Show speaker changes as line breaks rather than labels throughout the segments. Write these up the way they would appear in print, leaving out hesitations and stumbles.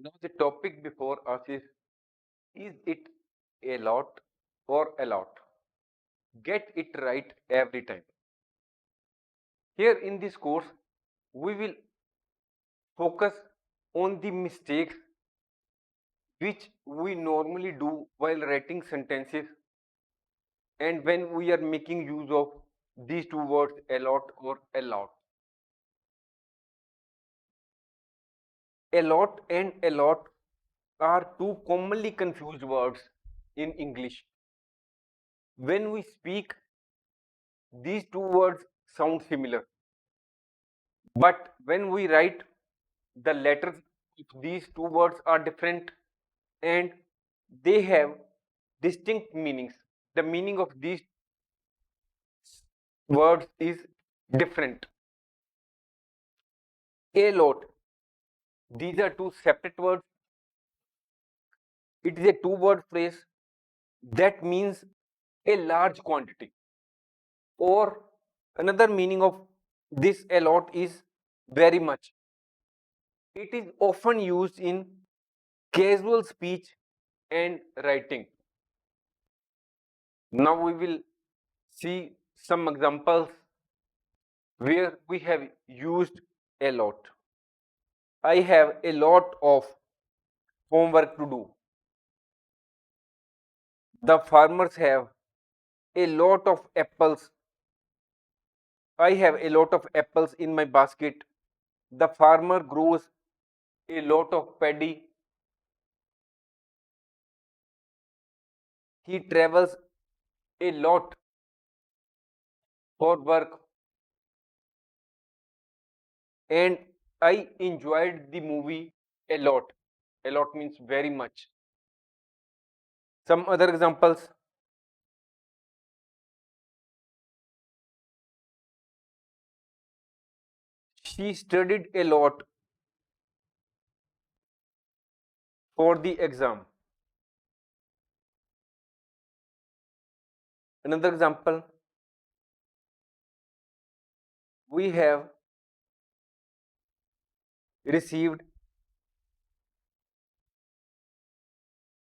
Now the topic before us is it a lot or a lot? Get it right every time. Here in this course, we will focus on the mistakes which we normally do while writing sentences and when we are making use of these two words a lot or a lot. A lot and a lot are two commonly confused words in English. When we speak, these two words sound similar, but when we write, the letters of these two words are different and they have distinct meanings. The meaning of these words is different. A lot, these are two separate words. It is a two-word phrase that means a large quantity, or another meaning of this a lot is very much. It is often used in casual speech and writing. Now we will see some examples where we have used a lot. I have a lot of homework to do. The farmers have a lot of apples. I have a lot of apples in my basket. The farmer grows a lot of paddy. He travels a lot for work, and I enjoyed the movie a lot. A lot means very much. Some other examples. She studied a lot for the exam. Another example, we have received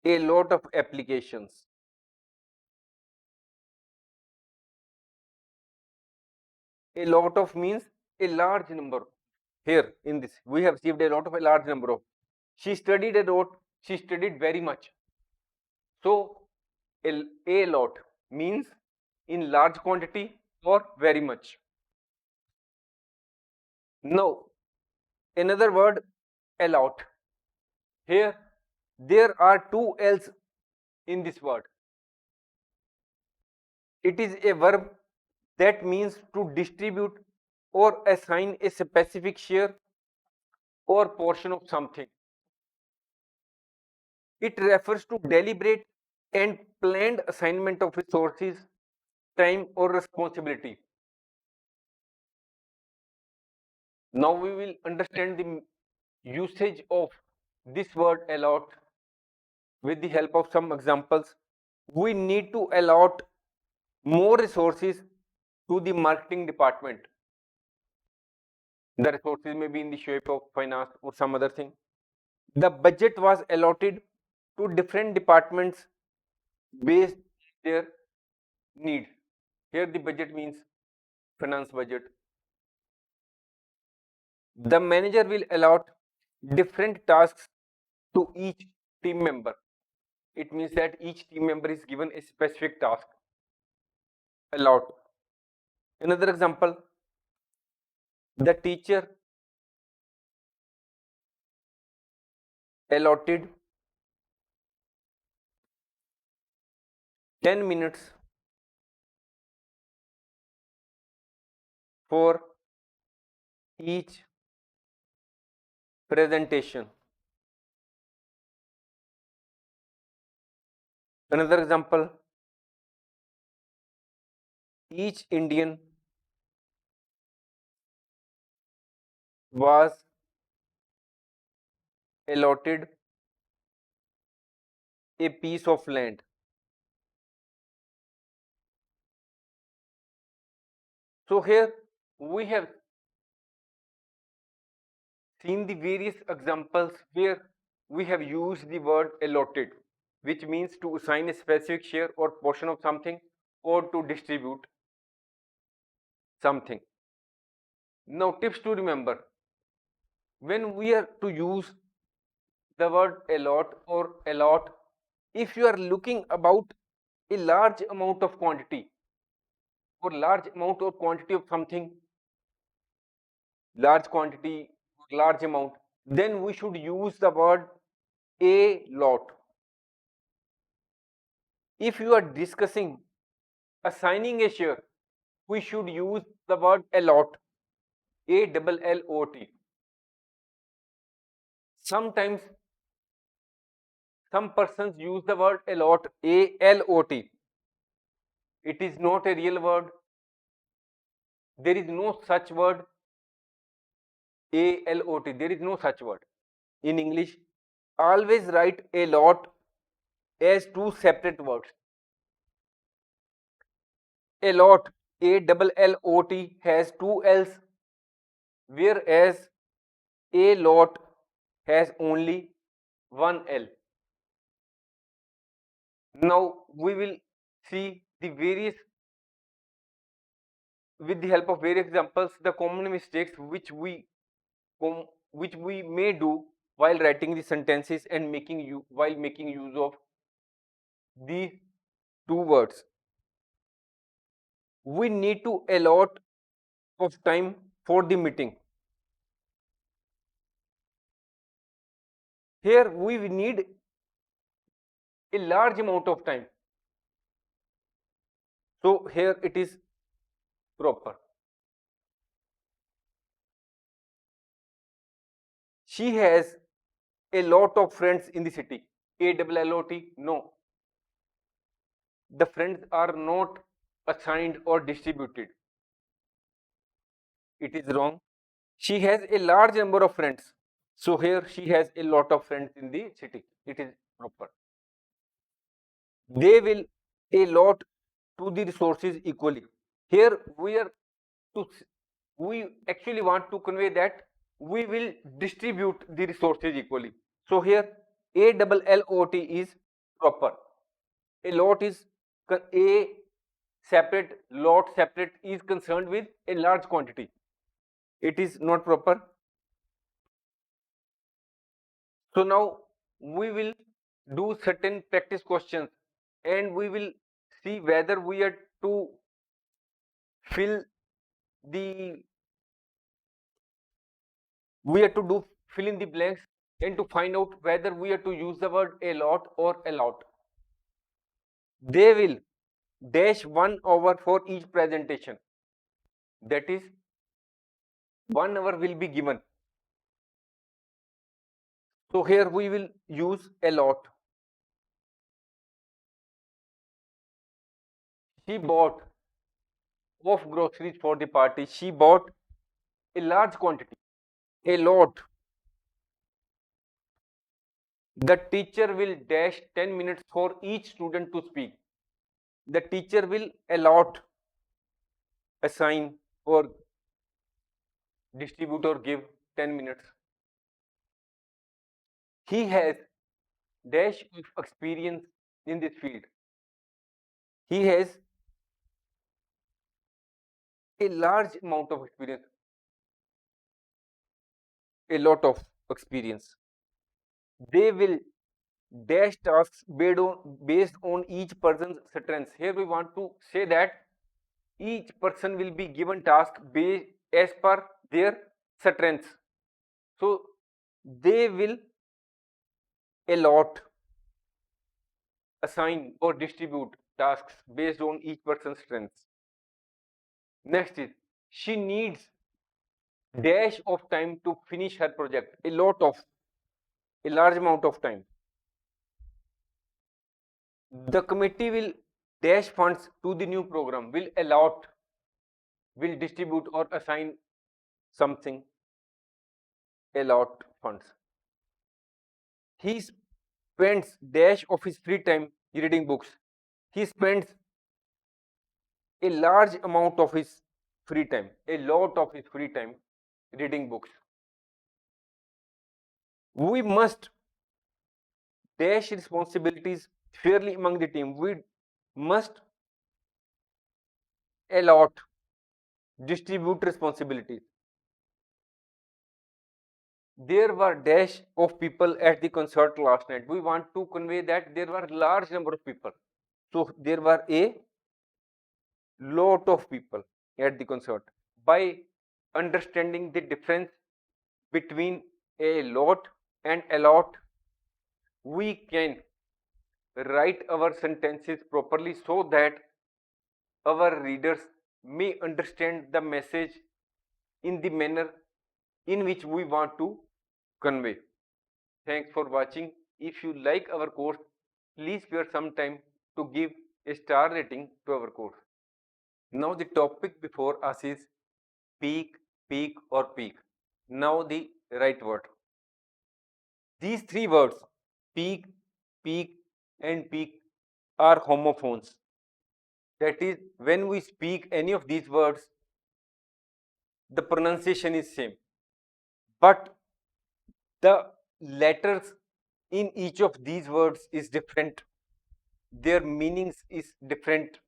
a lot of applications. A lot of means a large number. Here in this, we have received a lot of a large number of. She studied a lot, she studied very much. So a lot means in large quantity or very much. Now, another word, allot. Here, there are two L's in this word. It is a verb that means to distribute or assign a specific share or portion of something. It refers to deliberate and planned assignment of resources, time, or responsibility. Now we will understand the usage of this word allot with the help of some examples. We need to allot more resources to the marketing department. The resources may be in the shape of finance or some other thing. The budget was allotted to different departments based on their needs. Here the budget means finance budget. The manager will allot different tasks to each team member. It means that each team member is given a specific task. Allot. Another example, the teacher allotted 10 minutes for each presentation. Another example, each Indian was allotted a piece of land. So here we have seen the various examples where we have used the word allotted, which means to assign a specific share or portion of something or to distribute something. Now, tips to remember. When we are to use the word allot or allot, if you are looking about a large amount of quantity or large amount or quantity of something, large quantity, large amount, then we should use the word a lot. If you are discussing assigning a share, we should use the word allot, ALLOT. Sometimes some persons use the word allot, ALOT. It is not a real word. There is no such word, ALOT. There is no such word. In English, always write a lot as two separate words. Allot, ALLOT, has two L's, whereas a lot has only one L. Now we will see the various, with the help of various examples, the common mistakes which we may do while writing the sentences and while making use of these two words. We need to allot of time for the meeting. Here we need a large amount of time. So here it is proper. She has a lot of friends in the city. ALLOT, no. The friends are not assigned or distributed. It is wrong. She has a large number of friends. So here she has a lot of friends in the city. It is proper. They will allot to the resources equally. Here we actually want to convey that we will distribute the resources equally. So here ALLOT is proper. A lot is a separate, lot separate is concerned with a large quantity. It is not proper. So now we will do certain practice questions and we will see whether we are to fill the we are to do fill in the blanks and to find out whether we are to use the word a lot or allot. They will dash 1 hour for each presentation. That is 1 hour will be given. So here we will use allot. She bought of groceries for the party. She bought a large quantity. A lot. The teacher will dash 10 minutes for each student to speak. The teacher will allot, assign, or distribute or give 10 minutes. He has dash of experience in this field. He has a large amount of experience, a lot of experience. They will dash tasks based on each person's strengths. Here we want to say that each person will be given task based as per their strengths. So they will allot, assign or distribute tasks based on each person's strengths. Next is she needs dash of time to finish her project. A large amount of time. The committee will dash funds to the new program, will allot, will distribute or assign something, allot funds. He spends dash of his free time reading books. He spends a large amount of his free time, a lot of his free time reading books. We must dash responsibilities fairly among the team. We must allot, distribute responsibilities. There were dash of people at the concert last night. We want to convey that there were large number of people. So there were a lot of people at the concert. By understanding the difference between a lot and a lot, we can write our sentences properly so that our readers may understand the message in the manner in which we want to convey. Thanks for watching. If you like our course, please spare some time to give a star rating to our course. Now the topic before us is peak, peak or peak. Now the right word. These three words, peak, peak and peak, are homophones. That is, when we speak any of these words, the pronunciation is same. But the letters in each of these words is different. Their meanings is different.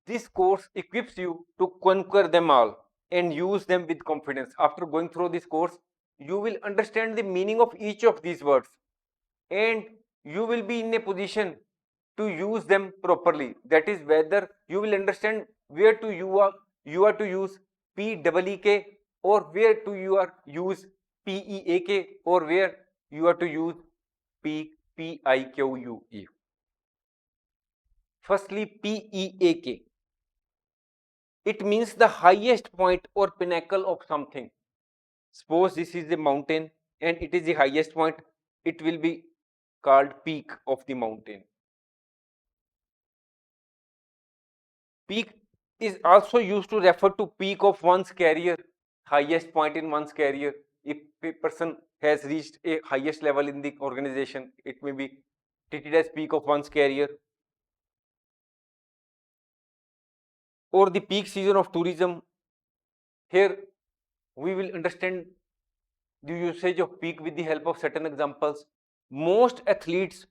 This course equips you to conquer them all and use them with confidence. After going through this course, you will understand the meaning of each of these words and you will be in a position to use them properly. That is, whether you will understand where to you are to use PEEK or where to you are use PEAK or where you are to use PIQUE. Firstly, PEAK. It means the highest point or pinnacle of something. Suppose this is the mountain and it is the highest point, it will be called peak of the mountain. Peak is also used to refer to peak of one's career, highest point in one's career. If a person has reached a highest level in the organization, it may be treated as peak of one's career. Or the peak season of tourism. Here we will understand the usage of peak with the help of certain examples. Most athletes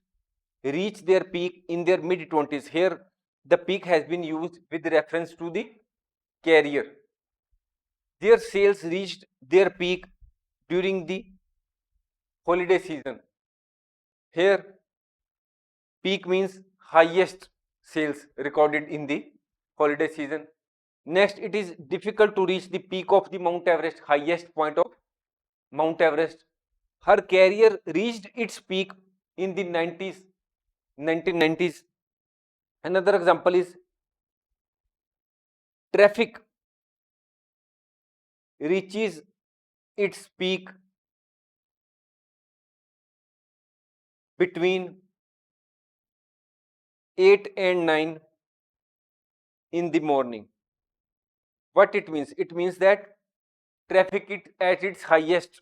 reach their peak in their mid-20s. Here the peak has been used with reference to the career. Their sales reached their peak during the holiday season. Here peak means highest sales recorded in the holiday season. Next, it is difficult to reach the peak of the Mount Everest, highest point of Mount Everest. Her career reached its peak in the 1990s. Another example is traffic reaches its peak between 8 and 9 in the morning. What it means? It means that traffic is at its highest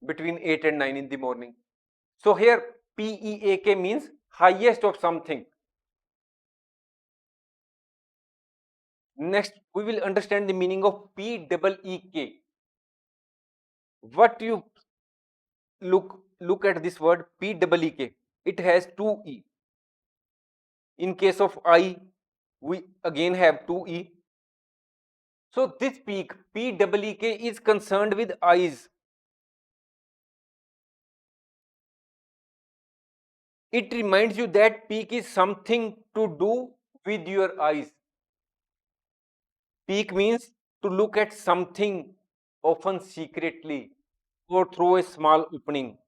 between 8 and 9 in the morning. So here PEAK means highest of something. Next, we will understand the meaning of PEEK. What you look at this word PEEK. It has two E. In case of I, we again have two E. So this peak PEEK is concerned with eyes. It reminds you that peak is something to do with your eyes. Peek means to look at something, often secretly or through a small opening.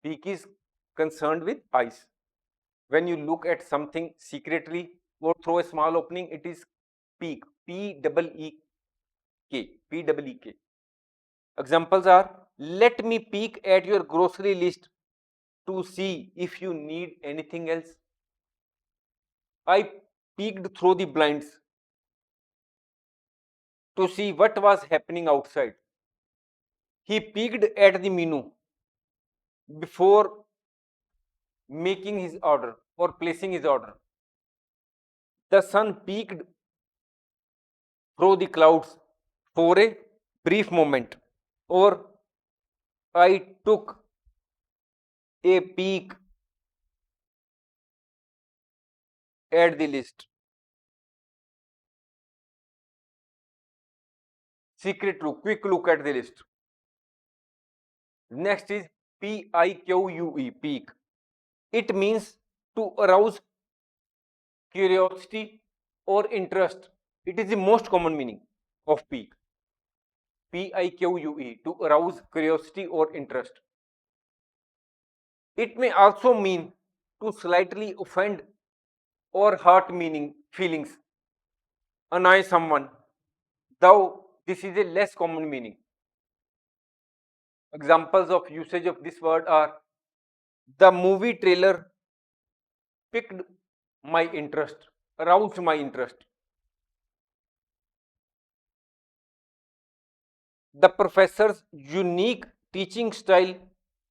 Peek is concerned with eyes. When you look at something secretly or through a small opening, it is peek. P-E-E-K. P-E-E-K. Examples are, let me peek at your grocery list to see if you need anything else. I peeked through the blinds to see what was happening outside. He peeked at the menu before making his order or placing his order. The sun peeked through the clouds for a brief moment. Or I took A peek at the list. Secret look, quick look at the list. Next is PIQUE, peak. It means to arouse curiosity or interest. It is the most common meaning of peak. PIQUE, to arouse curiosity or interest. It may also mean to slightly offend or hurt meaning feelings, annoy someone, though this is a less common meaning. Examples of usage of this word are: the movie trailer piqued my interest, aroused my interest. The professor's unique teaching style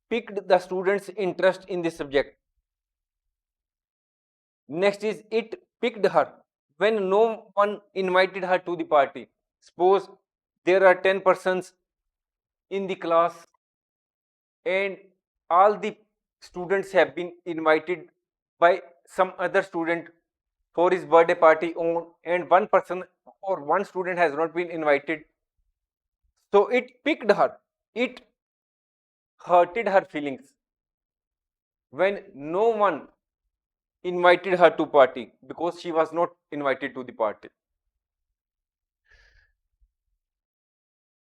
piqued the students' interest in this subject. Next is it piqued her when no one invited her to the party. Suppose there are 10 persons in the class and all the students have been invited by some other student for his birthday party on, and one person or one student has not been invited. So it piqued her. It hurted her feelings when no one invited her to party because she was not invited to the party.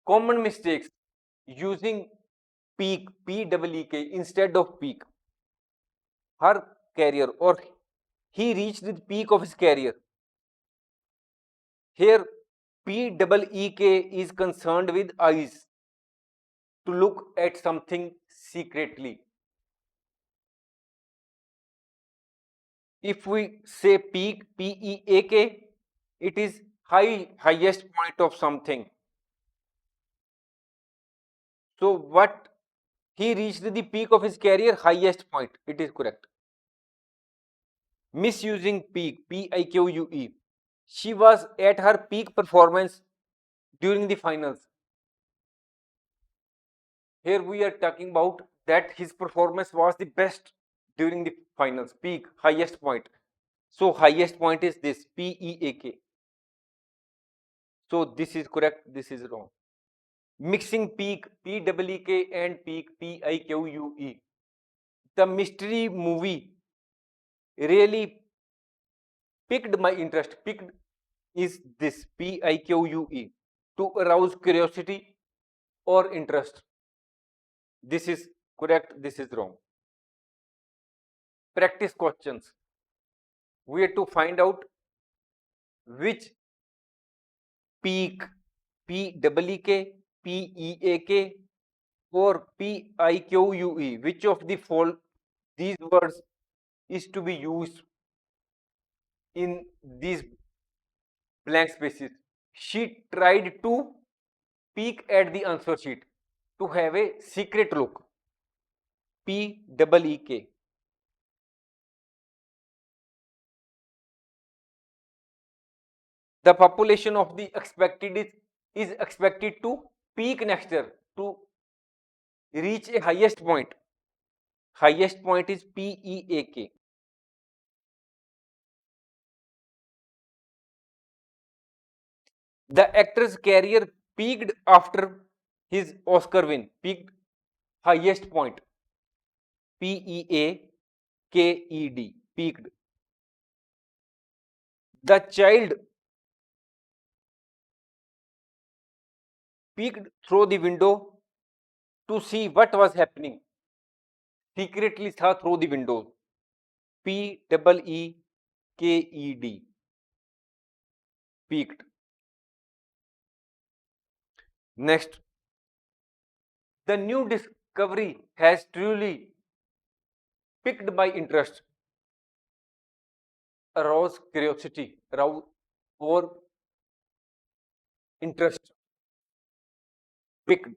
Common mistakes using peak, P-E-E-K, instead of peak. Her career, or he reached the peak of his career. Here P-E-E-K is concerned with eyes, to look at something secretly. If we say peak, P-E-A-K, it is highest point of something. So what he reached the peak of his career, highest point. It is correct. Misusing peak, Pique. She was at her peak performance during the finals. Here we are talking about that his performance was the best during the finals, peak, highest point. So highest point is this, P-E-A-K. So this is correct, this is wrong. Mixing peak, P-E-E-K, and peak, P-I-Q-U-E. The mystery movie really piqued my interest. Piqued is this, Pique, to arouse curiosity or interest. This is correct, this is wrong. Practice questions. We have to find out which peak, P-E-E-K, P-E-A-K, or Pique, which of these words is to be used in these blank spaces. She tried to peek at the answer sheet, to have a secret look. P-E-E-K. The population of the expected is expected to peak next year, to reach a highest point. Highest point is P-E-A-K. The actor's career peaked after his Oscar win. Peaked, highest point. P-E-A-K-E-D. Peaked. The child peeked through the window to see what was happening. Secretly saw through the window. P-E-E-K-E-D. Peaked. Next, the new discovery has truly piqued my interest, aroused curiosity, aroused or interest. Piqued,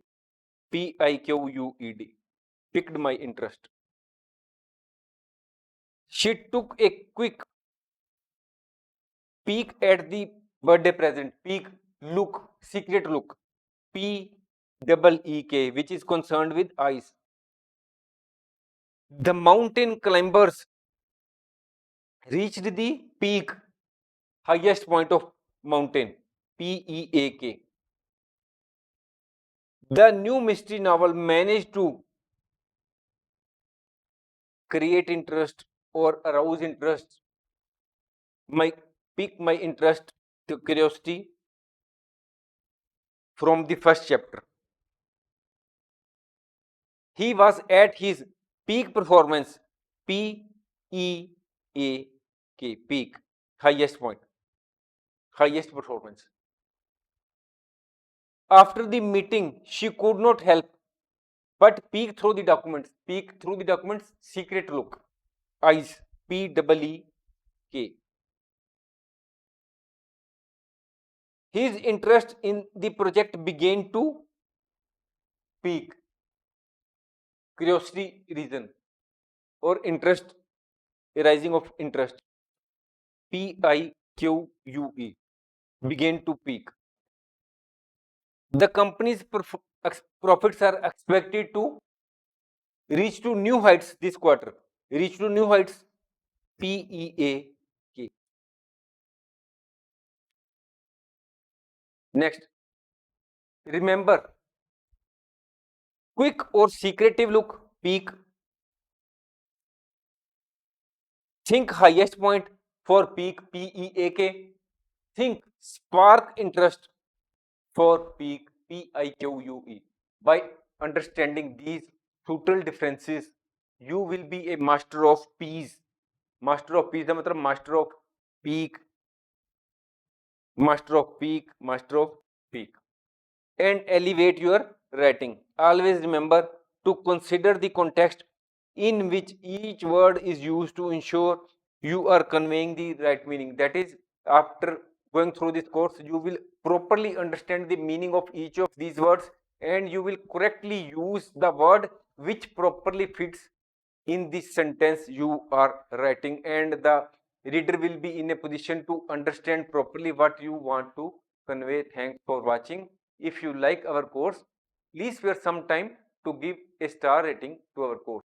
Piqued, piqued my interest. She took a quick peek at the birthday present. Peek, look, secret look. P-E-E-K, which is concerned with eyes. The mountain climbers reached the peak, highest point of mountain, Peak. The new mystery novel managed to create interest or arouse interest, my pique my interest to curiosity from the first chapter. He was at his peak performance, Peak, peak, highest point, highest performance. After the meeting, she could not help but peek through the documents, secret look, eyes, Peek. His interest in the project began to peak, curiosity reason, or interest, arising of interest, Pique, began to peak. The company's profits are expected to reach to new heights this quarter. Reach to new heights, PEAK. Next, remember, quick or secretive look, peak. Think highest point for peak, PEAK. Think spark interest for peak, PIQUE. By understanding these subtle differences, you will be a master of peace. Master of peace का मतलब master off peak, master of peak, and elevate your writing. Always remember to consider the context in which each word is used to ensure you are conveying the right meaning. That is, after going through this course, you will properly understand the meaning of each of these words, and you will correctly use the word which properly fits in this sentence you are writing, and the reader will be in a position to understand properly what you want to convey. Thanks for watching. If you like our course, please spare some time to give a star rating to our course.